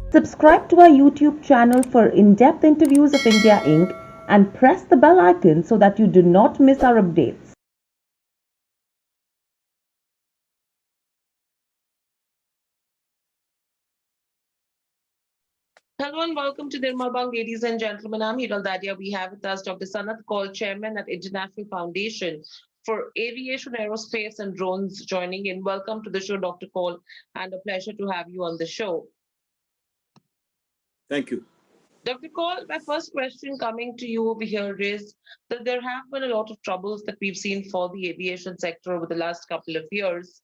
Subscribe to our YouTube channel for in-depth interviews of India Inc. and press the bell icon so that you do not miss our updates. Hello and welcome to Nirmal, ladies and gentlemen. I'm Hiral Dadia. We have with us Dr. Sanat, Kaul, Chairman at International Foundation for Aviation, Aerospace and Drones, joining in. Welcome to the show, Dr. Kaul, and a pleasure to have you on the show. Thank you. Dr. Kaul, my first question coming to you over here is that there have been a lot of troubles that we've seen for the aviation sector over the last couple of years.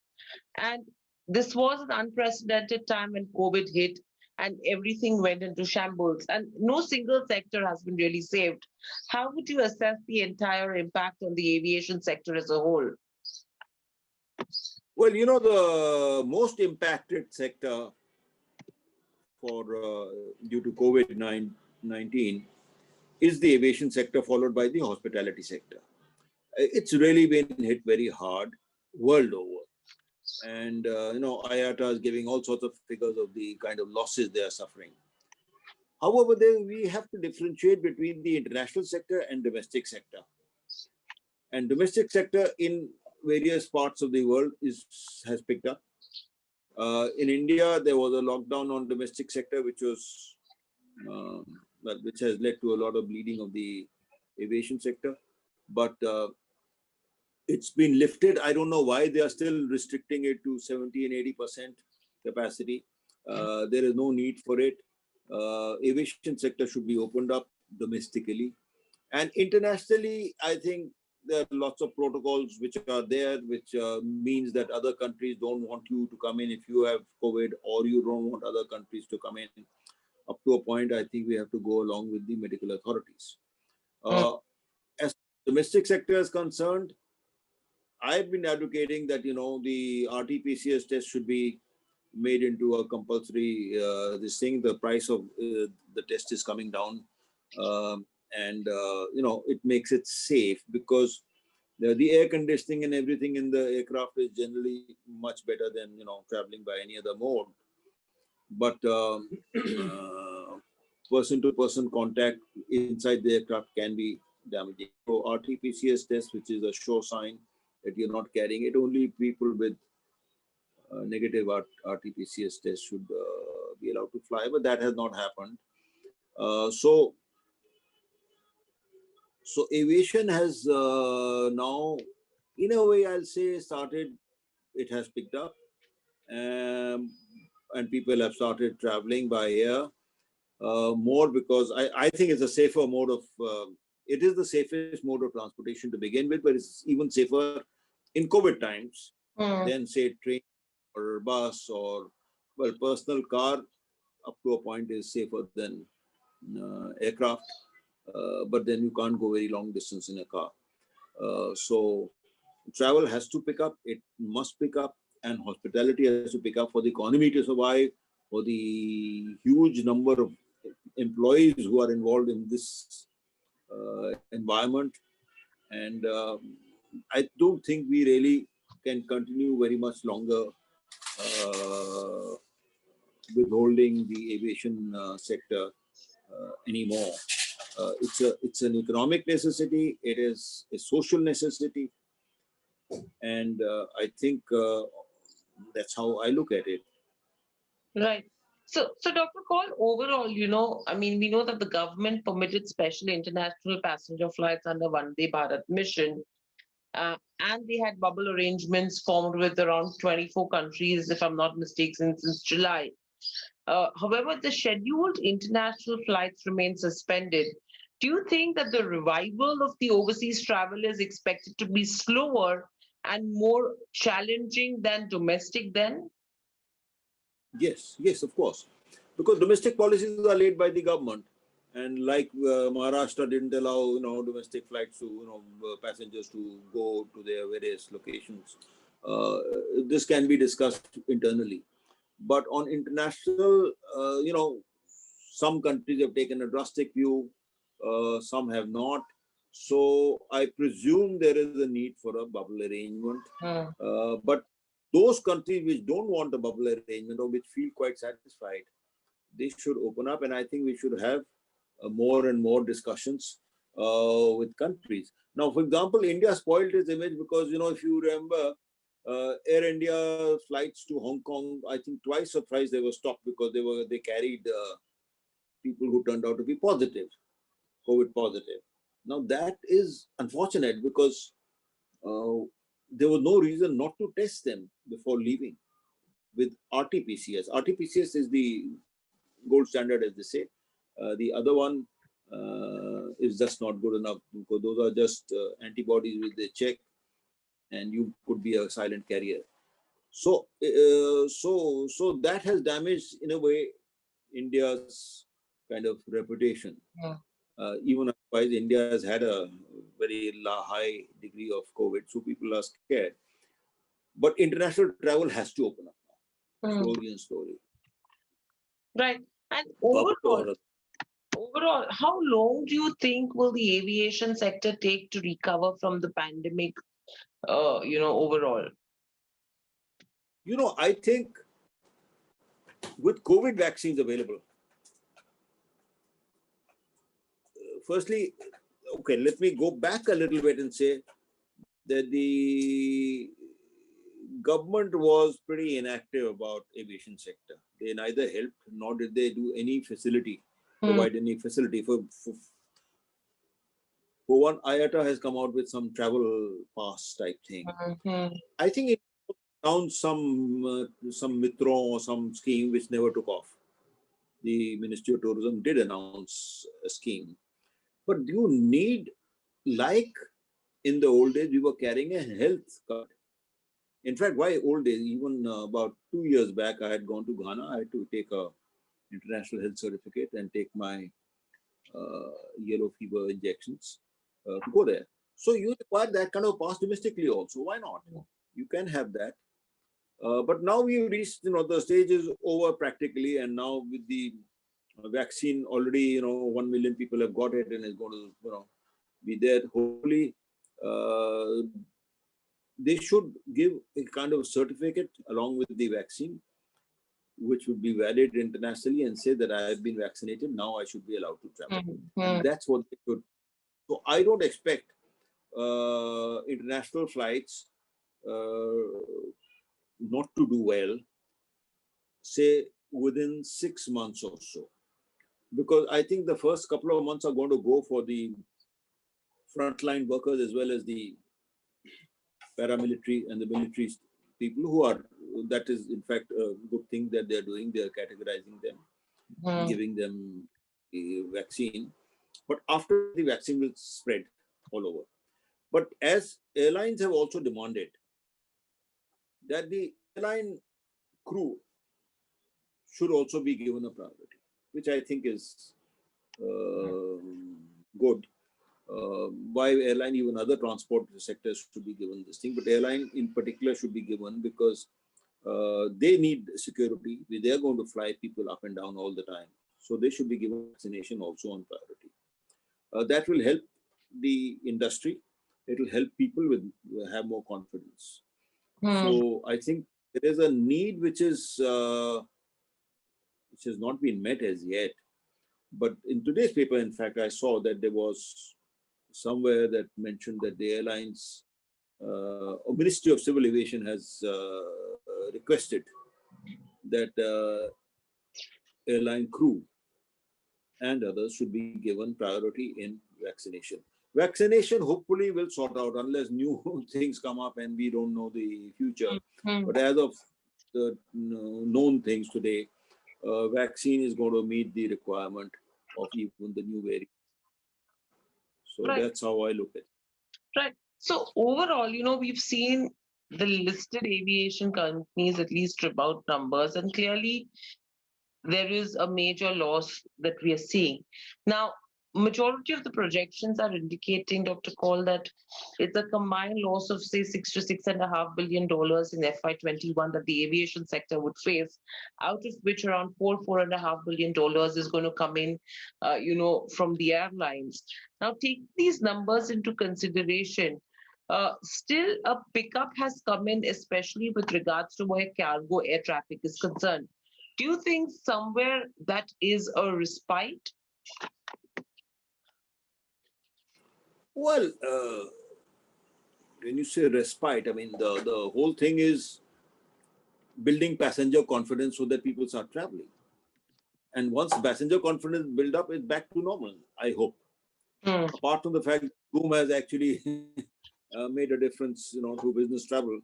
And this was an unprecedented time when COVID hit and everything went into shambles, and no single sector has been really saved. How would you assess the entire impact on the aviation sector as a whole? Well, the most impacted sector for due to COVID-19 is the aviation sector, followed by the hospitality sector. It's really been hit very hard world over. And, IATA is giving all sorts of figures of the kind of losses they are suffering. However, we have to differentiate between the international sector and domestic sector. And domestic sector in various parts of the world has picked up. In India, there was a lockdown on domestic sector, which has led to a lot of bleeding of the aviation sector. But it's been lifted. I don't know why they are still restricting it to 70 and 80% capacity. There is no need for it. Aviation sector should be opened up domestically. And internationally, I think there are lots of protocols which are there, which means that other countries don't want you to come in if you have COVID, or you don't want other countries to come in. Up to a point, I think we have to go along with the medical authorities. As domestic sector is concerned, I've been advocating that, the RT-PCR test should be made into a compulsory this thing. The price of the test is coming down. And it makes it safe, because the air conditioning and everything in the aircraft is generally much better than traveling by any other mode. But person to person contact inside the aircraft can be damaging. So RT-PCR test, which is a sure sign that you're not carrying it, only people with negative RT-PCR test should be allowed to fly, but that has not happened. So aviation has now, in a way, I'll say, started. It has picked up, and people have started traveling by air more, because I think it's a safer mode of. It is the safest mode of transportation to begin with, but it's even safer in COVID times than, say, train or bus, or personal car. Up to a point is safer than aircraft. But then you can't go very long distance in a car. So travel has to pick up. It must pick up, and hospitality has to pick up for the economy to survive, for the huge number of employees who are involved in this environment. And I don't think we really can continue very much longer uh, withholding the aviation sector anymore. It's an economic necessity. It is a social necessity, and I think that's how I look at it. Right. So Dr. Kaul, overall, I mean, we know that the government permitted special international passenger flights under Vande Bharat mission, and they had bubble arrangements formed with around 24 countries, if I'm not mistaken, since July. However, the scheduled international flights remain suspended. Do you think that the revival of the overseas travel is expected to be slower and more challenging than domestic then? Yes, of course, because domestic policies are laid by the government, and like Maharashtra didn't allow domestic flights to passengers to go to their various locations. This can be discussed internally, but on international, some countries have taken a drastic view, some have not. So I presume there is a need for a bubble arrangement. But those countries which don't want a bubble arrangement, or which feel quite satisfied, they should open up, and I think we should have more and more discussions with countries. Now, for example, India spoiled its image because, if you remember, Air India flights to Hong Kong, I think twice or thrice they were stopped because they carried people who turned out to be positive, COVID positive. Now that is unfortunate because uh, there was no reason not to test them before leaving with RT-PCR. RT-PCR is the gold standard, as they say. The other one is just not good enough because those are just antibodies which they check, and you could be a silent carrier. So that has damaged in a way India's kind of reputation. Yeah. Even otherwise, India has had a very high degree of COVID, so people are scared. But international travel has to open up now, Hmm. slowly and slowly. Right. And Up to overall, our- overall, how long do you think will the aviation sector take to recover from the pandemic? Overall. I think with COVID vaccines available, firstly, okay, let me go back a little bit and say that the government was pretty inactive about aviation sector. They neither helped nor did they do any facility, provide any facility for one. IATA has come out with some travel pass type thing. Mm-hmm. I think it announced some Mitron or some scheme which never took off. The Ministry of Tourism did announce a scheme, but do you need, like in the old days, we were carrying a health card. In fact, why old days? Even about 2 years back, I had gone to Ghana. I had to take a international health certificate and take my yellow fever injections to go there. So you require that kind of pass domestically also. Why not? You can have that. But now we reached, the stage is over practically, and now with the vaccine already, 1 million people have got it, and it's going to, be there. Hopefully, uh, they should give a kind of certificate along with the vaccine, which would be valid internationally, and say that I have been vaccinated. Now I should be allowed to travel, and that's what they should. So I don't expect international flights not to do well, say within 6 months or so, because I think the first couple of months are going to go for the frontline workers as well as the paramilitary and the military people who are. That is, in fact, a good thing that they are doing. They are categorizing them and giving them a vaccine. But after the vaccine will spread all over. But as airlines have also demanded that the airline crew should also be given a priority, which I think is good. By airline, even other transport sectors should be given this thing, but airline in particular should be given because they need security. They are going to fly people up and down all the time. So they should be given vaccination also on priority. That will help the industry. It will help people have more confidence. So I think there is a need which has not been met as yet. But in today's paper, in fact, I saw that there was somewhere that mentioned that the airlines, or Ministry of Civil Aviation has requested that airline crew and others should be given priority in vaccination. Vaccination hopefully will sort out unless new things come up and we don't know the future. But as of the known things today, vaccine is going to meet the requirement of even the new variant. So Right. that's how I look at it. Right. So overall, we've seen the listed aviation companies at least strip out numbers, and clearly there is a major loss that we are seeing. Now, majority of the projections are indicating, Dr. Kaul, that it's a combined loss of say $6 to $6.5 billion in FY21 that the aviation sector would face, out of which around $4.5 billion is going to come in, from the airlines. Now, take these numbers into consideration. Still, a pickup has come in, especially with regards to where cargo air traffic is concerned. Do you think somewhere that is a respite? Well, when you say respite, I mean, the whole thing is building passenger confidence so that people start traveling. And once passenger confidence build up, it's back to normal, I hope. Hmm. Apart from the fact Zoom has actually made a difference, to business travel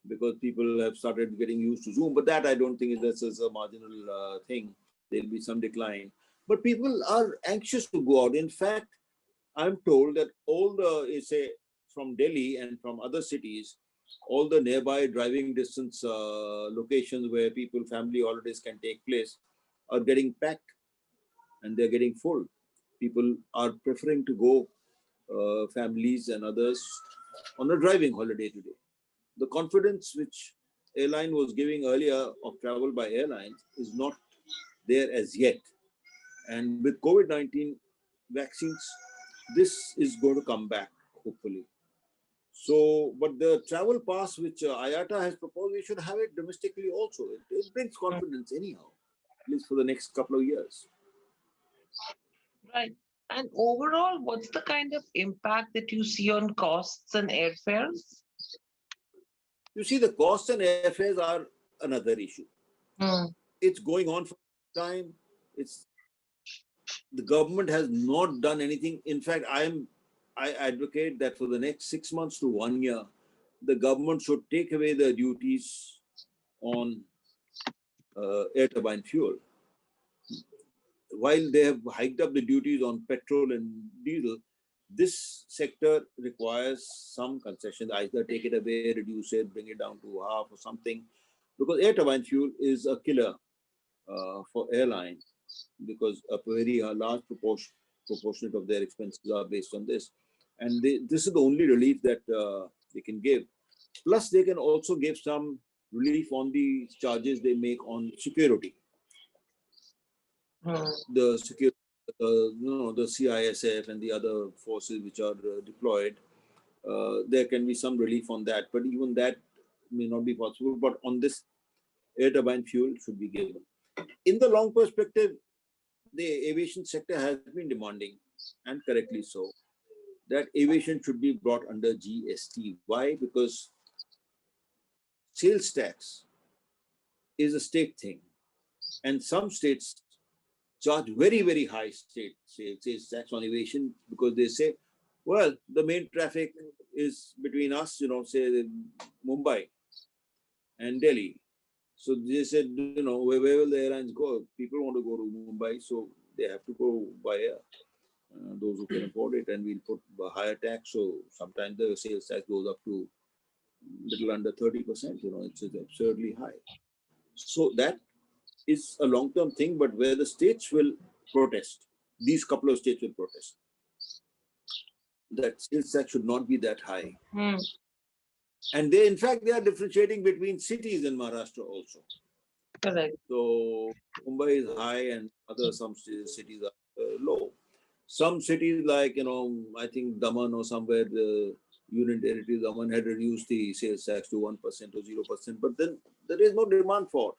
because people have started getting used to Zoom. But that I don't think is a marginal thing. There'll be some decline. But people are anxious to go out. In fact, I'm told that all the, say, from Delhi and from other cities, all the nearby driving distance locations where people family holidays can take place are getting packed and they're getting full. People are preferring to go, families and others, on a driving holiday today. The confidence which airline was giving earlier of travel by airlines is not there as yet. And with COVID-19 vaccines, this is going to come back, hopefully. So, but the travel pass which IATA has proposed, we should have it domestically also. It brings confidence anyhow, at least for the next couple of years. Right. And overall, what's the kind of impact that you see on costs and airfares? You see, the costs and airfares are another issue. Hmm. It's going on for time. It's the government has not done anything. In fact, I advocate that for the next 6 months to 1 year, the government should take away the duties on air turbine fuel. While they have hiked up the duties on petrol and diesel, this sector requires some concessions, either take it away, reduce it, bring it down to half or something, because air turbine fuel is a killer for airline because a very large proportionate of their expenses are based on this. And this is the only relief that they can give. Plus, they can also give some relief on the charges they make on security. Hmm. The security, the CISF and the other forces which are deployed, there can be some relief on that. But even that may not be possible. But on this, air turbine fuel should be given. In the long perspective, the aviation sector has been demanding, and correctly so, that aviation should be brought under GST. Why? Because sales tax is a state thing, and some states charge very, very high sales tax on aviation because they say, well, the main traffic is between us, say Mumbai and Delhi. So they said, where will the airlines go? People want to go to Mumbai, so they have to go by air. Those who can afford it, and we'll put a higher tax. So sometimes the sales tax goes up to little under 30%. It's absurdly high. So that is a long-term thing, but where the states will protest, these couple of states will protest. That sales tax should not be that high. Hmm. And they, in fact, they are differentiating between cities in Maharashtra also. Correct. So Mumbai is high and some cities are low. Some cities like, I think Daman or somewhere, the Union Territory Daman had reduced the sales tax to 1% or 0%, but then there is no demand for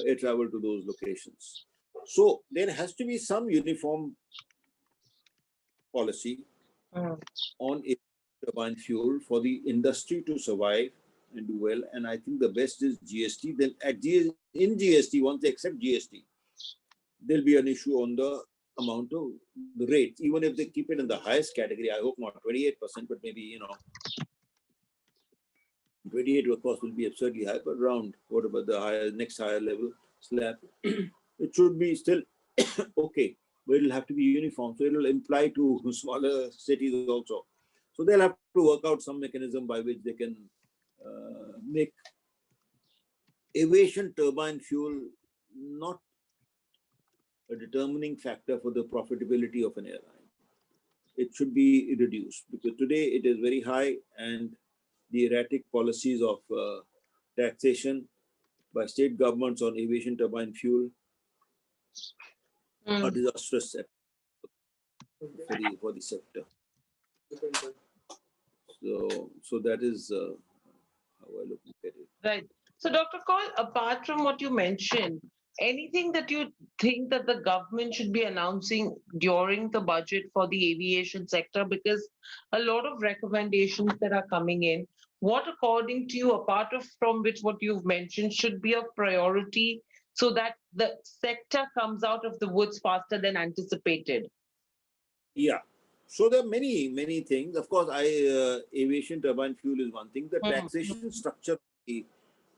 air travel to those locations. So there has to be some uniform policy Hmm. on turbine fuel for the industry to survive and do well. And I think the best is GST. Then in GST, once they accept GST, there'll be an issue on the amount of the rates. Even if they keep it in the highest category, I hope not 28%, but maybe 28 of course will be absurdly high, but around whatever the next higher level slab, it should be still okay, but it'll have to be uniform. So it'll imply to smaller cities also. So they'll have to work out some mechanism by which they can make aviation turbine fuel not a determining factor for the profitability of an airline. It should be reduced because today it is very high, and the erratic policies of taxation by state governments on aviation turbine fuel Hmm. are disastrous for the sector. So that is how I look at it. Right. So, Dr. Kaul, apart from what you mentioned, anything that you think that the government should be announcing during the budget for the aviation sector? Because a lot of recommendations that are coming in, what according to you, apart of from which what you've mentioned, should be a priority so that the sector comes out of the woods faster than anticipated? Yeah. So there are many things. Of course, aviation turbine fuel is one thing. The Hmm. taxation structure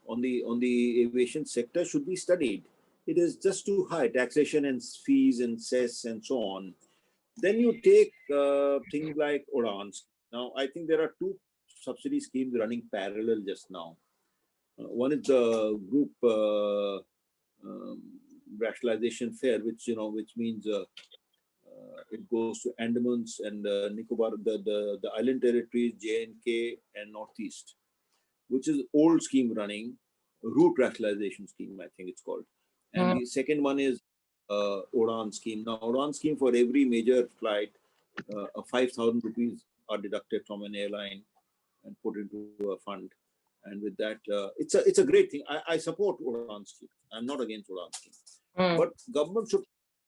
on the aviation sector should be studied. It is just too high, taxation and fees and cess and so on. Then you take things like Udans. Now, I think there are two subsidy schemes running parallel just now. One is the group um, rationalization fare, which means it goes to Andamans and Nicobar, the island territories, J&K and Northeast, which is old scheme running, route rationalization scheme, I think it's called. And Hmm. the second one is Udan scheme. Now, Udan scheme, for every major flight, 5,000 rupees are deducted from an airline and put into a fund. And with that, it's a great thing. I support Udan scheme. I'm not against Udan scheme, Hmm. but government should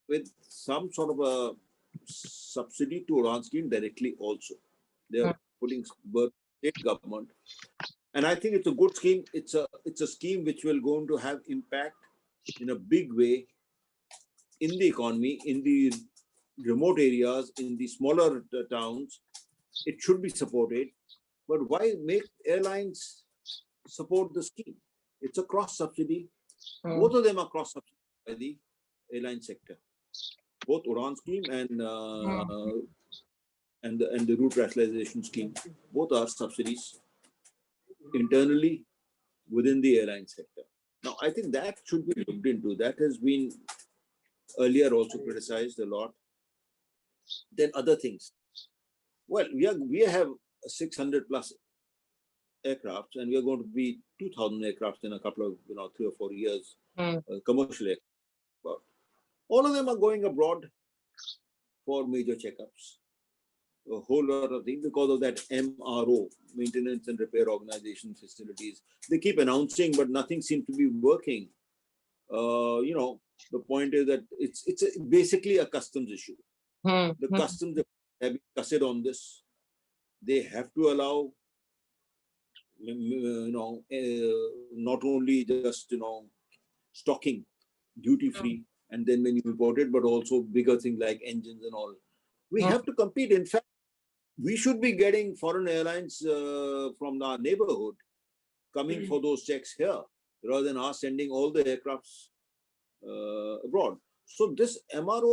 with some sort of a subsidy to Udan scheme directly also. They Hmm. are putting state government, and I think it's a good scheme. It's a scheme which will going to have impact in a big way in the economy, in the remote areas, in the smaller towns. It should be supported. But why make airlines support the scheme? It's a cross subsidy. Hmm. Both of them are cross subsidy by the airline sector. Both Udan scheme Hmm. and the route rationalization scheme. Both are subsidies internally within the airline sector. Now, I think that should be looked into. That has been earlier also criticized a lot. Then other things. Well, we have 600 plus aircrafts, and we are going to be 2,000 aircrafts in a couple of 3 or 4 years. Hmm. Commercial aircraft. All of them are going abroad for major checkups. A whole lot of things because of that MRO, maintenance and repair organization facilities. They keep announcing, but nothing seems to be working. The point is that it's basically a customs issue. Hmm. The Hmm. customs have been cussed on this. They have to allow, not only just stocking duty free, and then when you import it, but also bigger things like engines and all. We Hmm. have to compete. In fact, we should be getting foreign airlines from our neighborhood coming for those checks here, rather than us sending all the aircrafts abroad. So this MRO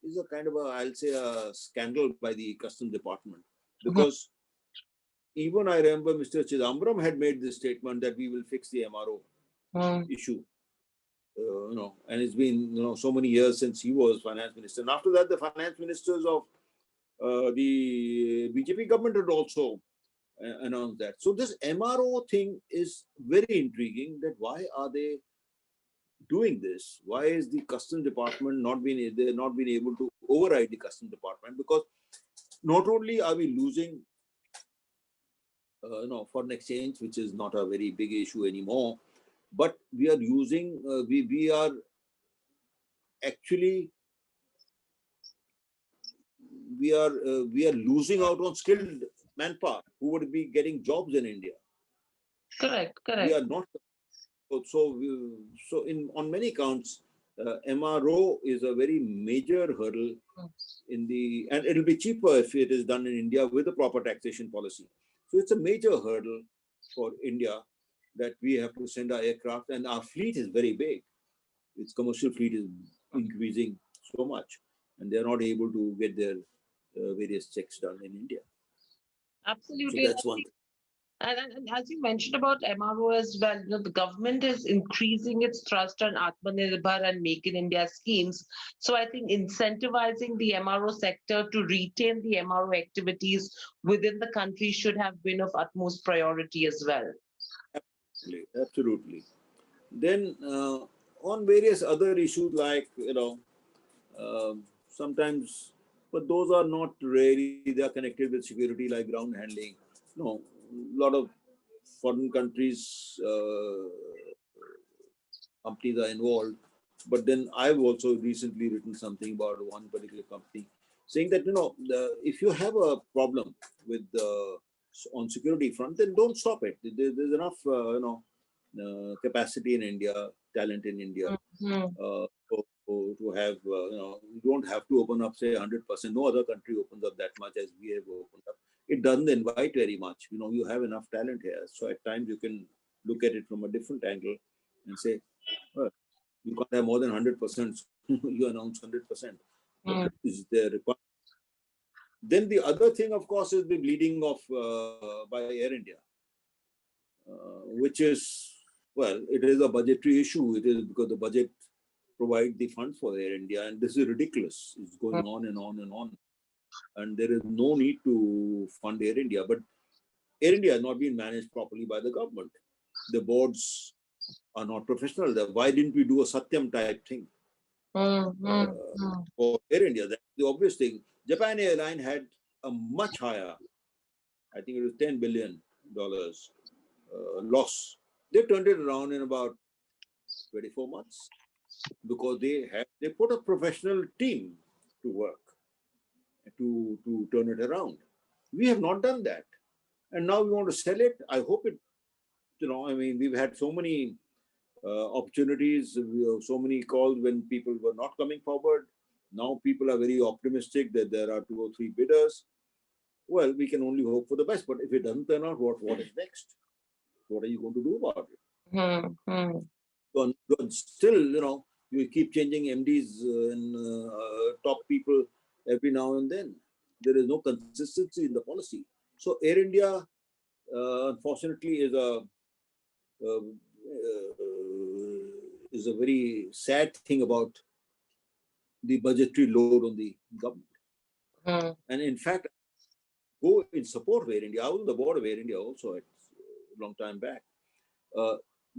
is a kind of I'll say a scandal by the customs department, Hmm. because even I remember Mr. Chidambaram had made this statement that we will fix the MRO Hmm. issue. And it's been so many years since he was finance minister. And after that, the finance ministers of the BJP government had also announced that. So this MRO thing is very intriguing. That why are they doing this? Why is the customs department not been able to override the customs department? Because not only are we losing foreign exchange, which is not a very big issue anymore, but we are using we are actually we are losing out on skilled manpower who would be getting jobs in India. Correct. We Correct. are not. So in on many counts, MRO is a very major hurdle and it'll be cheaper if it is done in India with a proper taxation policy. So it's a major hurdle for India that we have to send our aircraft, and our fleet is very big. Its commercial fleet is increasing so much, and they're not able to get their various checks done in India. So Absolutely. that's one thing. And as you mentioned about MRO as well, the government is increasing its thrust on Atmanirbhar and Make in India schemes. So I think incentivizing the MRO sector to retain the MRO activities within the country should have been of utmost priority as well. Absolutely. Then on various other issues like sometimes, but those are not really they are connected with security like ground handling. No, a lot of foreign countries companies are involved. But then I've also recently written something about one particular company saying that, if you have a problem with on security front, then don't stop it. There's enough, capacity in India, talent in India, Mm. to have, you don't have to open up, say, 100%. No other country opens up that much as we have opened up. It doesn't invite very much. You have enough talent here. So at times you can look at it from a different angle and say, well, you can't have more than 100%. You announce 100%. But Mm. is there requirement? Then the other thing, of course, is the bleeding of by Air India, which is, well, it is a budgetary issue. It is because the budget provide the funds for Air India, and this is ridiculous. It's going on and on and on, and there is no need to fund Air India. But Air India has not been managed properly by the government. The boards are not professional. Why didn't we do a Satyam type thing for Air India? That's the obvious thing. Japan Airline had a much higher, I think it was $10 billion loss. They turned it around in about 24 months because they put a professional team to work to turn it around. We have not done that, and now we want to sell it. I hope it. We've had so many opportunities. We have so many calls when people were not coming forward. Now people are very optimistic that there are 2 or 3 bidders. Well, we can only hope for the best. But if it doesn't turn out, what is next? What are you going to do about it? But still, you keep changing MDs and top people every now and then. There is no consistency in the policy. So Air India, unfortunately, uh, is a very sad thing about the budgetary load on the government. And in fact, go in support of Air India. I was on the board of Air India also a long time back.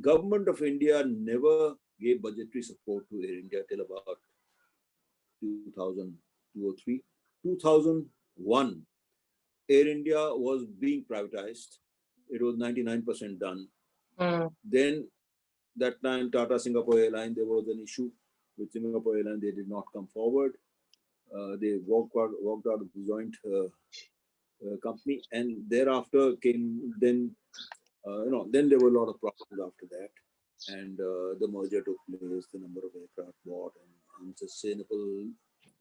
Government of India never gave budgetary support to Air India till about 2002 or 3. 2001, Air India was being privatized. It was 99% done. Then that time, Tata Singapore Airline, there was an issue with Singapore Airline. They did not come forward. They walked out of the joint company, and thereafter came then then there were a lot of problems after that, and the merger took place. The number of aircraft bought and unsustainable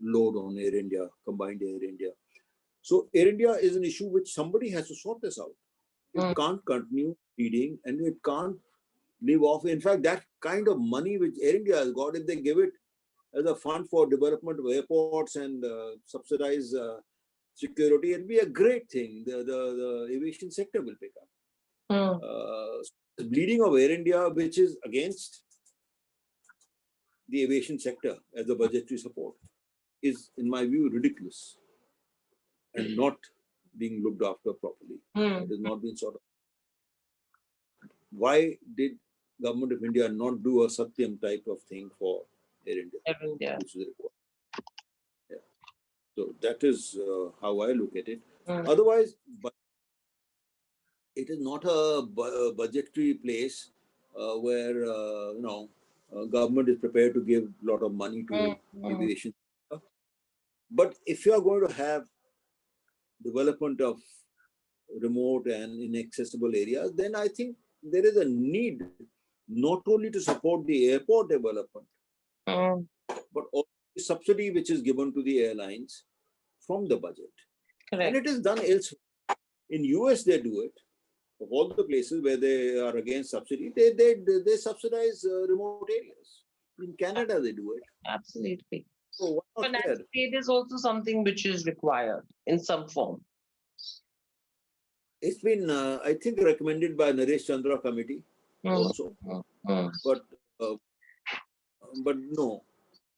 load on Air India, combined Air India. So Air India is an issue which somebody has to sort this out. It can't continue feeding, and it can't live off. In fact, that kind of money which Air India has got, if they give it as a fund for development of airports and subsidize security, it'll be a great thing. The aviation sector will pick up. The bleeding of Air India, which is against the aviation sector as a budgetary support, is, in my view, ridiculous and not being looked after properly. It has not been sort of. Why did Government of India not do a Satyam type of thing for Air India, which is required? Yeah. So that is how I look at it. Otherwise, but it is not a budgetary place where government is prepared to give a lot of money to aviation. But if you are going to have development of remote and inaccessible areas, then I think there is a need not only to support the airport development, but also the subsidy which is given to the airlines from the budget. Correct. And it is done elsewhere. In US, they do it. Of all the places where they are against subsidy, they subsidize remote areas. In Canada, they do it. Absolutely. So Financial aid is also something which is required in some form. It's been, I think, recommended by Naresh Chandra committee also, but no.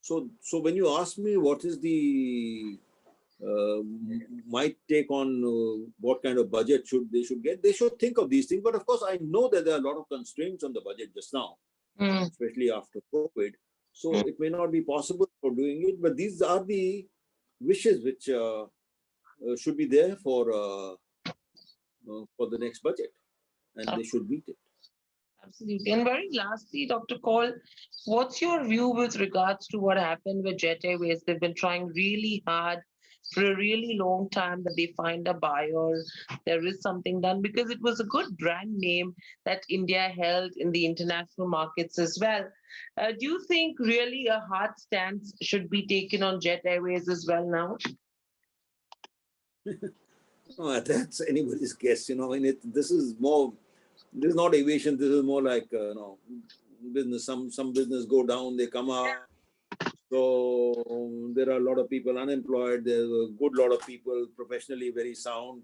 So when you ask me what is the my take on what kind of budget they should get, they should think of these things. But of course, I know that there are a lot of constraints on the budget just now, especially after COVID. So it may not be possible for doing it, but these are the wishes which should be there for the next budget, and they should meet it. Absolutely. And very lastly, Dr. Kaul, what's your view with regards to what happened with Jet Airways? They've been trying really hard for a really long time that they find a buyer. There is something done because it was a good brand name that India held in the international markets as well. Do you think really a hard stance should be taken on Jet Airways as well now? Oh, that's anybody's guess. This is more. This is not aviation. This is more like business. Some business go down, they come up. So there are a lot of people unemployed. There's a good lot of people professionally very sound.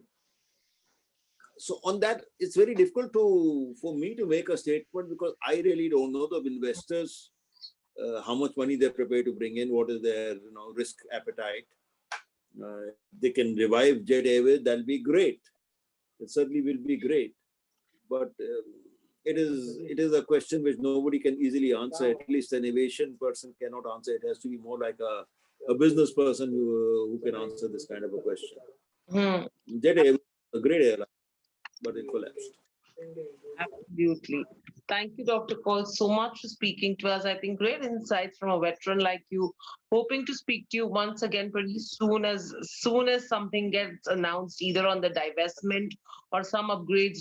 So on that, it's very difficult to for me to make a statement because I really don't know the investors, how much money they're prepared to bring in, what is their risk appetite. If they can revive Jet Airways, that'll be great. It certainly will be great. But it is a question which nobody can easily answer. At least an aviation person cannot answer. It has to be more like a business person who can answer this kind of a question. Hmm. Jet Airways, a great airline, but it collapsed. Absolutely. Thank you, Dr. Cole, so much for speaking to us. I think great insights from a veteran like you. Hoping to speak to you once again pretty soon as something gets announced, either on the divestment or some upgrades